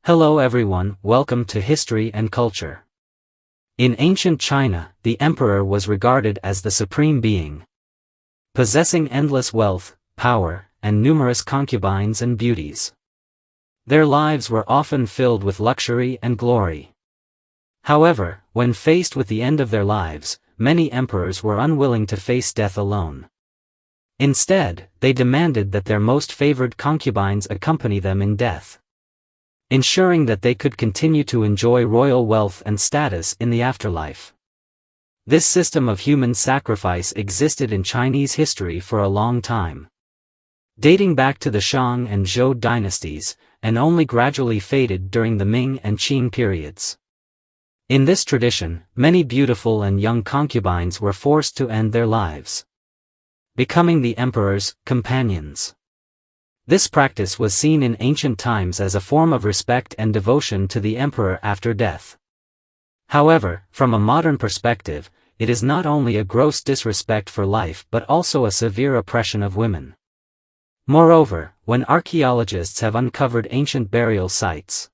Hello everyone, welcome to History and Culture. In ancient China, the emperor was regarded as the supreme being, possessing endless wealth, power, and numerous concubines and beauties. Their lives were often filled with luxury and glory. However, when faced with the end of their lives, many emperors were unwilling to face death alone. Instead, they demanded that their most favored concubines accompany them in death, ensuring that they could continue to enjoy royal wealth and status in the afterlife. This system of human sacrifice existed in Chinese history for a long time, dating back to the Shang and Zhou dynasties, and only gradually faded during the Ming and Qing periods. In this tradition, many beautiful and young concubines were forced to end their lives, becoming the emperor's companions. This practice was seen in ancient times as a form of respect and devotion to the emperor after death. However, from a modern perspective, it is not only a gross disrespect for life but also a severe oppression of women. Moreover, when archaeologists have uncovered ancient burial sites,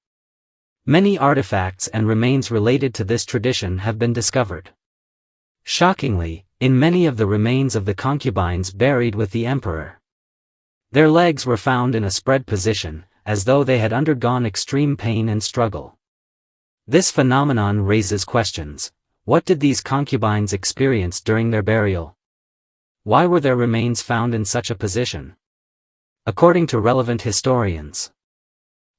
many artifacts and remains related to this tradition have been discovered. Shockingly, in many of the remains of the concubines buried with the emperor, their legs were found in a spread position, as though they had undergone extreme pain and struggle. This phenomenon raises questions. What did these concubines experience during their burial? Why were their remains found in such a position? According to relevant historians,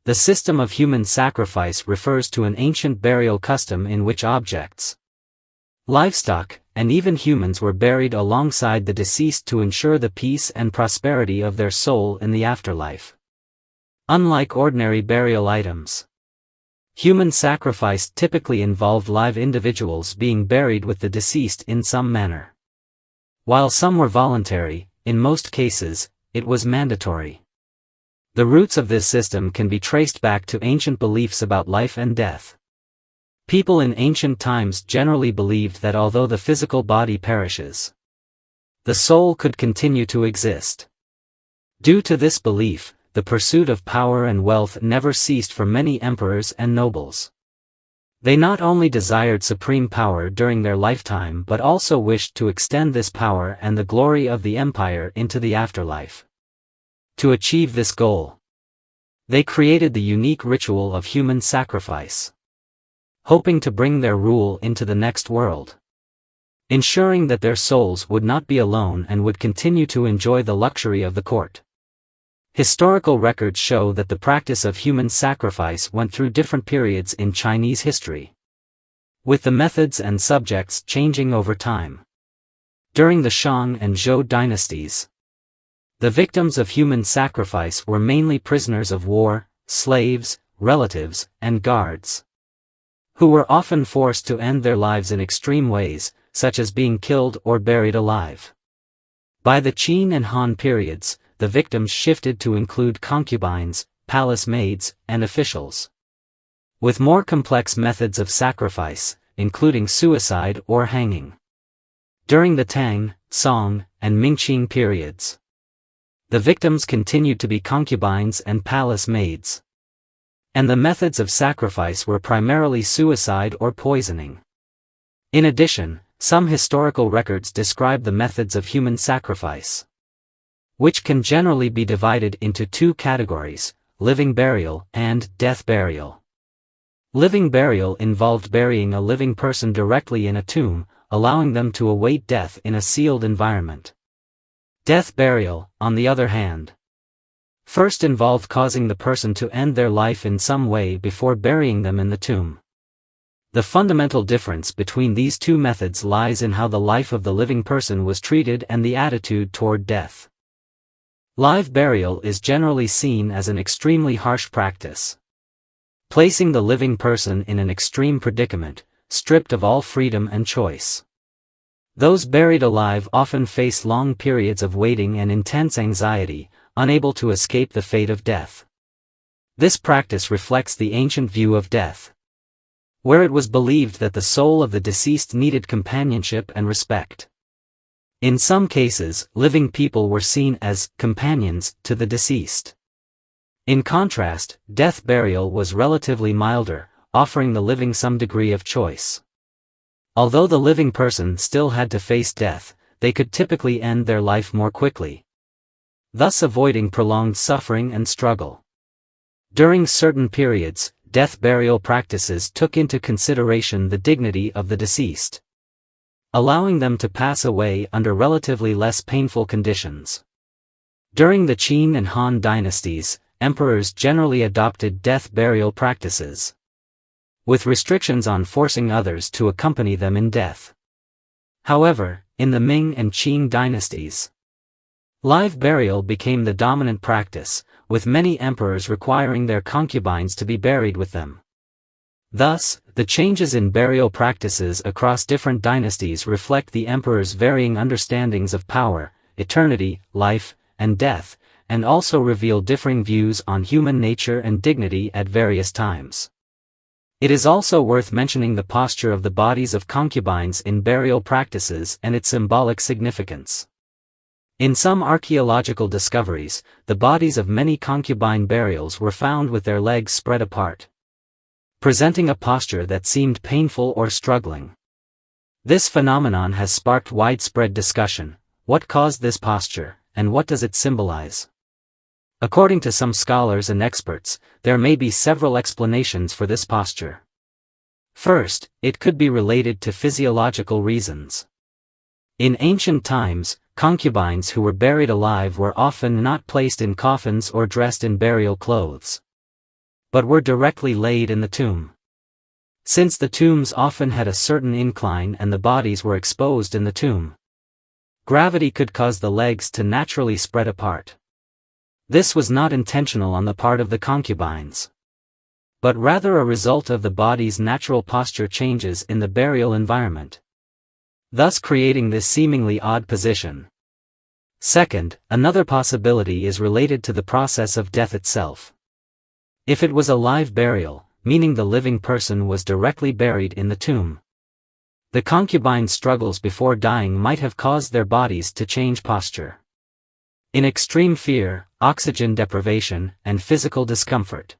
the system of human sacrifice refers to an ancient burial custom in which objects, livestock, and even humans were buried alongside the deceased to ensure the peace and prosperity of their soul in the afterlife. Unlike ordinary burial items, human sacrifice typically involved live individuals being buried with the deceased in some manner. While some were voluntary, in most cases, it was mandatory. The roots of this system can be traced back to ancient beliefs about life and death. People in ancient times generally believed that although the physical body perishes, the soul could continue to exist. Due to this belief, the pursuit of power and wealth never ceased for many emperors and nobles. They not only desired supreme power during their lifetime but also wished to extend this power and the glory of the empire into the afterlife. To achieve this goal, they created the unique ritual of human sacrifice, hoping to bring their rule into the next world, ensuring that their souls would not be alone and would continue to enjoy the luxury of the court. Historical records show that the practice of human sacrifice went through different periods in Chinese history, with the methods and subjects changing over time. During the Shang and Zhou dynasties, the victims of human sacrifice were mainly prisoners of war, slaves, relatives, and guards, who were often forced to end their lives in extreme ways, such as being killed or buried alive. By the Qin and Han periods, the victims shifted to include concubines, palace maids, and officials, with more complex methods of sacrifice, including suicide or hanging. During the Tang, Song, and Ming-Qing periods, the victims continued to be concubines and palace maids, and the methods of sacrifice were primarily suicide or poisoning. In addition, some historical records describe the methods of human sacrifice, which can generally be divided into two categories: living burial and death burial. Living burial involved burying a living person directly in a tomb, allowing them to await death in a sealed environment. Death burial, on the other hand, first involved causing the person to end their life in some way before burying them in the tomb. The fundamental difference between these two methods lies in how the life of the living person was treated and the attitude toward death. Live burial is generally seen as an extremely harsh practice, placing the living person in an extreme predicament, stripped of all freedom and choice. Those buried alive often face long periods of waiting and intense anxiety, unable to escape the fate of death. This practice reflects the ancient view of death, where it was believed that the soul of the deceased needed companionship and respect. In some cases, living people were seen as companions to the deceased, In contrast, death burial was relatively milder, offering the living some degree of choice. Although the living person still had to face death, they could typically end their life more quickly, thus avoiding prolonged suffering and struggle. During certain periods, death burial practices took into consideration the dignity of the deceased, allowing them to pass away under relatively less painful conditions. During the Qin and Han dynasties, emperors generally adopted death burial practices, with restrictions on forcing others to accompany them in death. However, in the Ming and Qing dynasties, live burial became the dominant practice, with many emperors requiring their concubines to be buried with them. Thus, the changes in burial practices across different dynasties reflect the emperor's varying understandings of power, eternity, life, and death, and also reveal differing views on human nature and dignity at various times. It is also worth mentioning the posture of the bodies of concubines in burial practices and its symbolic significance. In some archaeological discoveries, the bodies of many concubine burials were found with their legs spread apart, presenting a posture that seemed painful or struggling. This phenomenon has sparked widespread discussion. What caused this posture, and what does it symbolize? According to some scholars and experts, there may be several explanations for this posture. First, it could be related to physiological reasons. In ancient times, concubines who were buried alive were often not placed in coffins or dressed in burial clothes, but were directly laid in the tomb. Since the tombs often had a certain incline and the bodies were exposed in the tomb, gravity could cause the legs to naturally spread apart. This was not intentional on the part of the concubines, but rather a result of the body's natural posture changes in the burial environment, thus creating this seemingly odd position. Second, another possibility is related to the process of death itself. If it was a live burial, meaning the living person was directly buried in the tomb, the concubines' struggles before dying might have caused their bodies to change posture. In extreme fear, oxygen deprivation, and physical discomfort,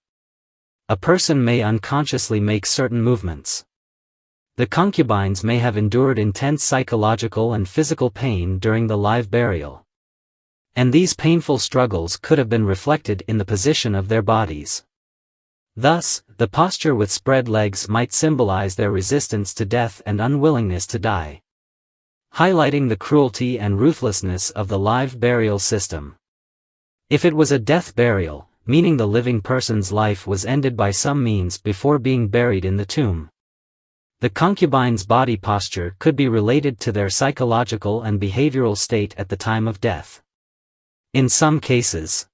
a person may unconsciously make certain movements. The concubines may have endured intense psychological and physical pain during the live burial, and these painful struggles could have been reflected in the position of their bodies. Thus, the posture with spread legs might symbolize their resistance to death and unwillingness to die, highlighting the cruelty and ruthlessness of the live burial system. If it was a death burial, meaning the living person's life was ended by some means before being buried in the tomb, the concubine's body posture could be related to their psychological and behavioral state at the time of death. In some cases,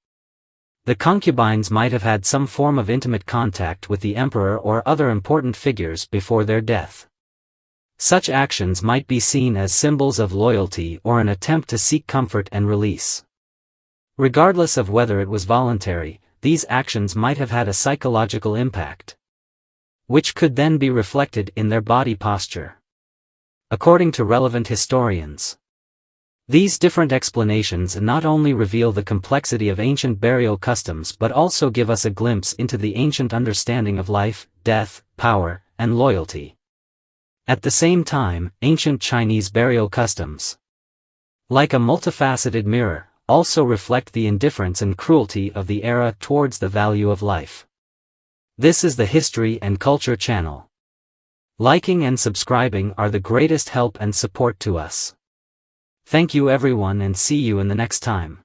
the concubines might have had some form of intimate contact with the emperor or other important figures before their death. Such actions might be seen as symbols of loyalty or an attempt to seek comfort and release. Regardless of whether it was voluntary, these actions might have had a psychological impact, which could then be reflected in their body posture. According to relevant historians, these different explanations not only reveal the complexity of ancient burial customs but also give us a glimpse into the ancient understanding of life, death, power, and loyalty. At the same time, ancient Chinese burial customs, like a multifaceted mirror, also reflect the indifference and cruelty of the era towards the value of life. This is the History and Culture channel. Liking and subscribing are the greatest help and support to us. Thank you everyone and see you in the next time.